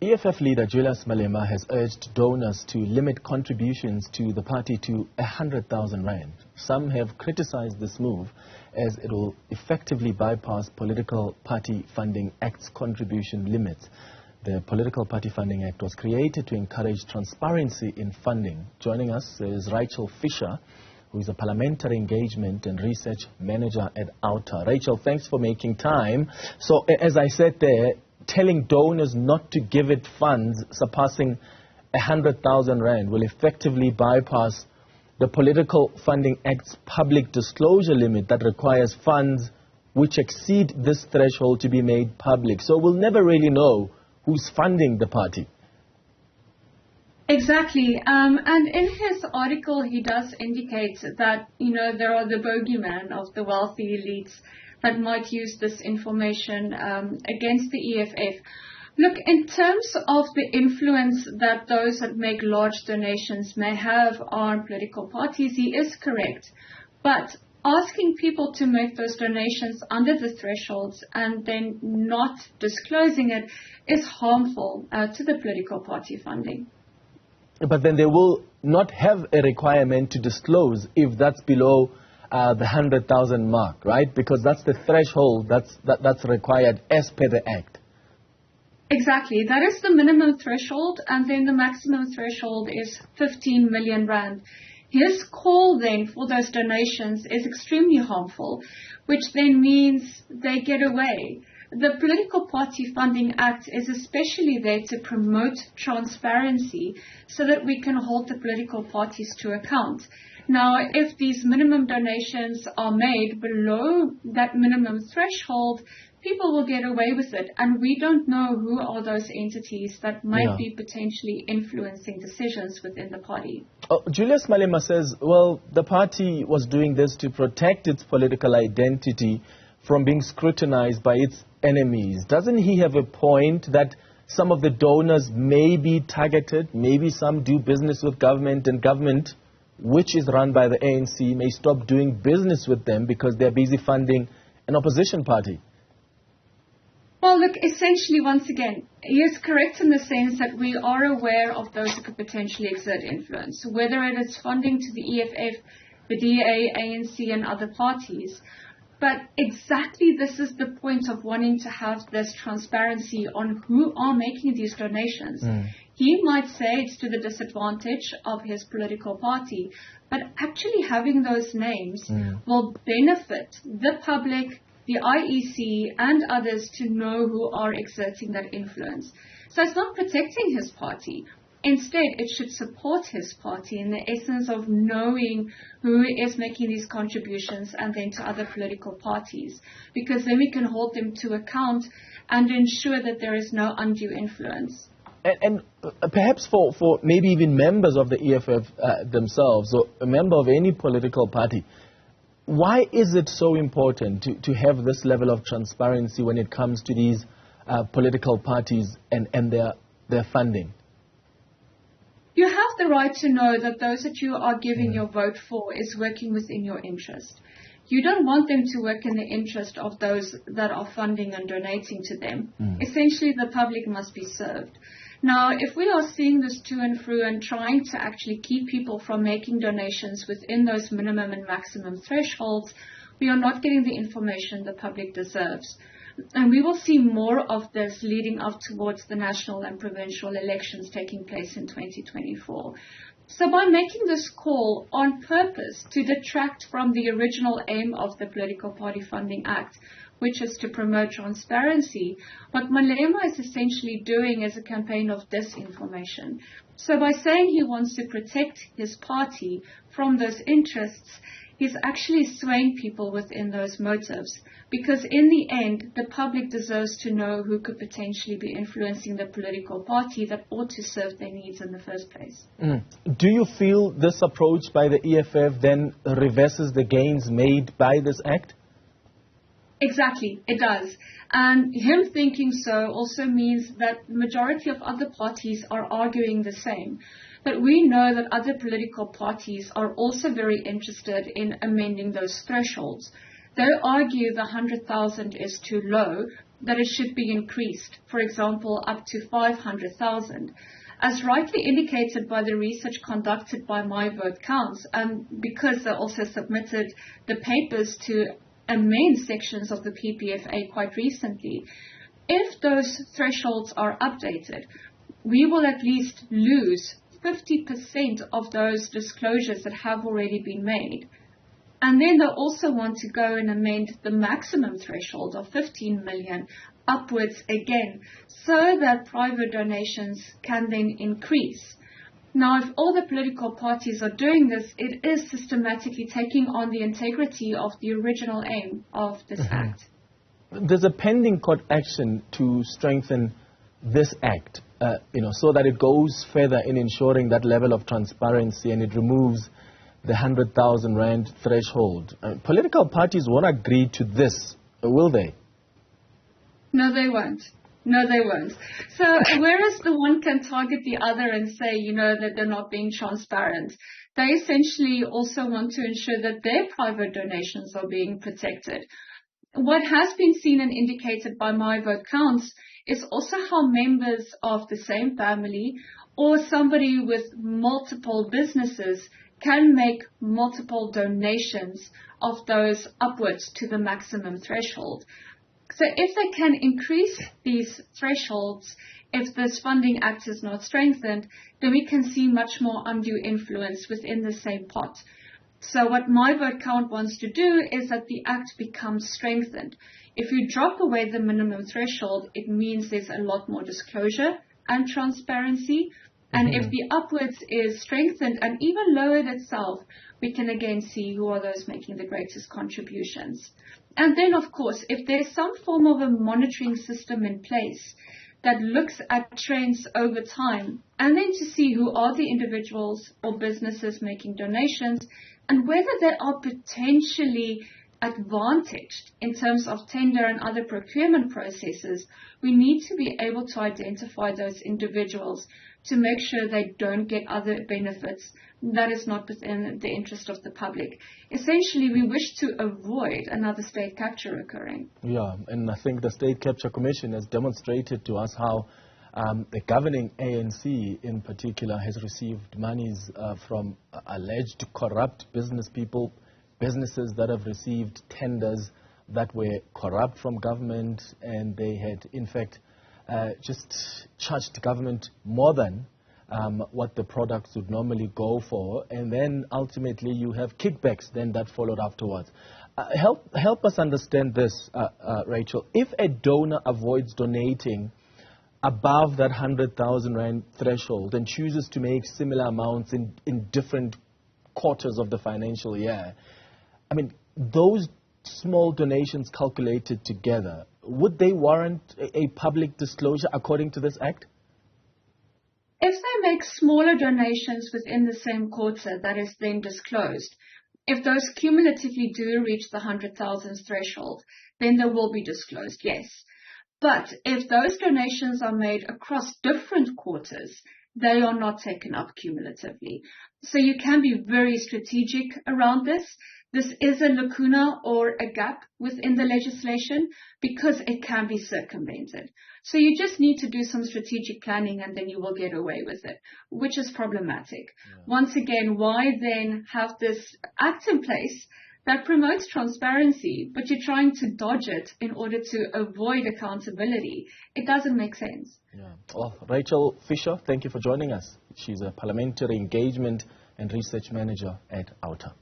EFF leader Julius Malema has urged donors to limit contributions to the party to 100,000 rand. Some have criticized this move as it will effectively bypass Political Party Funding Act's contribution limits. The Political Party Funding Act was created to encourage transparency in funding. Joining us is Rachel Fisher, who is a Parliamentary Engagement and Research Manager at OUTA. Rachel, thanks for making time. So, as I said there, telling donors not to give it funds surpassing 100,000 rand will effectively bypass the Political Funding Act's public disclosure limit that requires funds which exceed this threshold to be made public. So we'll never really know who's funding the party. Exactly. And in his article, he does indicate that, there are the bogeyman of the wealthy elites that might use this information against the EFF. Look, in terms of the influence that those that make large donations may have on political parties, he is correct. But asking people to make those donations under the thresholds and then not disclosing it is harmful to the political party funding. But then they will not have a requirement to disclose if that's below the 100,000 mark, right? Because that's the threshold that's required as per the Act. Exactly. That is the minimum threshold, and then the maximum threshold is 15 million rand. His call then for those donations is extremely harmful, which then means they get away. The Political Party Funding Act is especially there to promote transparency so that we can hold the political parties to account. Now, if these minimum donations are made below that minimum threshold, people will get away with it. And we don't know who are those entities that might be potentially influencing decisions within the party. Julius Malema says, well, the party was doing this to protect its political identity from being scrutinized by its enemies. Doesn't he have a point that some of the donors may be targeted? Maybe some do business with government, and government, which is run by the ANC, may stop doing business with them because they're busy funding an opposition party. Well, look, essentially, once again, he is correct in the sense that we are aware of those who could potentially exert influence, whether it is funding to the EFF, the DA, ANC, and other parties. But exactly this is the point of wanting to have this transparency on who are making these donations. He might say it's to the disadvantage of his political party, but actually having those names will benefit the public, the IEC, and others to know who are exerting that influence. So it's not protecting his party. Instead, it should support his party in the essence of knowing who is making these contributions and then to other political parties, because then we can hold them to account and ensure that there is no undue influence. And perhaps for maybe even members of the EFF themselves, or a member of any political party, why is it so important to have this level of transparency when it comes to these political parties and their funding? You have the right to know that those that you are giving your vote for is working within your interest. You don't want them to work in the interest of those that are funding and donating to them. Essentially, the public must be served. Now, if we are seeing this to and through and trying to actually keep people from making donations within those minimum and maximum thresholds, we are not getting the information the public deserves. And we will see more of this leading up towards the national and provincial elections taking place in 2024. So by making this call on purpose to detract from the original aim of the Political Party Funding Act, which is to promote transparency, what Malema is essentially doing is a campaign of disinformation. So by saying he wants to protect his party from those interests, he's actually swaying people within those motives, because in the end, the public deserves to know who could potentially be influencing the political party that ought to serve their needs in the first place. Do you feel this approach by the EFF then reverses the gains made by this act? Exactly, it does. And him thinking so also means that the majority of other parties are arguing the same. But we know that other political parties are also very interested in amending those thresholds. They argue the 100,000 is too low, that it should be increased, for example, up to 500,000. As rightly indicated by the research conducted by My Vote Counts, and because they also submitted the papers to amend sections of the PPFA quite recently, if those thresholds are updated, we will at least lose 50% of those disclosures that have already been made. And then they also want to go and amend the maximum threshold of 15 million upwards again, so that private donations can then increase. Now, if all the political parties are doing this, it is systematically taking on the integrity of the original aim of this act. There's a pending court action to strengthen this act, so that it goes further in ensuring that level of transparency and it removes the 100,000 rand threshold. Political parties won't agree to this, will they? No, they won't. No, they won't. So whereas the one can target the other and say, that they're not being transparent, they essentially also want to ensure that their private donations are being protected. What has been seen and indicated by My Vote Counts is also how members of the same family or somebody with multiple businesses can make multiple donations of those upwards to the maximum threshold. So if they can increase these thresholds, if this funding act is not strengthened, then we can see much more undue influence within the same pot. So what My Vote Count wants to do is that the act becomes strengthened. If you drop away the minimum threshold, it means there's a lot more disclosure and transparency. And if the upwards is strengthened and even lowered itself, we can again see who are those making the greatest contributions. And then, of course, if there's some form of a monitoring system in place that looks at trends over time, and then to see who are the individuals or businesses making donations and whether they are potentially advantaged in terms of tender and other procurement processes, we need to be able to identify those individuals to make sure they don't get other benefits that is not within the interest of the public. Essentially, we wish to avoid another state capture occurring. Yeah, and I think the State Capture Commission has demonstrated to us how the governing ANC in particular has received monies from alleged corrupt business people, businesses that have received tenders that were corrupt from government, and they had in fact just charged government more than what the products would normally go for, and then ultimately you have kickbacks then that followed afterwards. Help us understand this, Rachel. If a donor avoids donating above that 100,000 rand threshold and chooses to make similar amounts in different quarters of the financial year, I mean, those small donations calculated together, would they warrant a public disclosure according to this act? If they make smaller donations within the same quarter that is then disclosed, if those cumulatively do reach the 100,000 threshold, then they will be disclosed, yes. But if those donations are made across different quarters, they are not taken up cumulatively. So you can be very strategic around this. This is a lacuna or a gap within the legislation because it can be circumvented. So you just need to do some strategic planning and then you will get away with it, which is problematic. Yeah. Once again, why then have this act in place that promotes transparency, but you're trying to dodge it in order to avoid accountability? It doesn't make sense. Yeah. Well, Rachel Fisher, thank you for joining us. She's a Parliamentary Engagement and Research Manager at OUTA.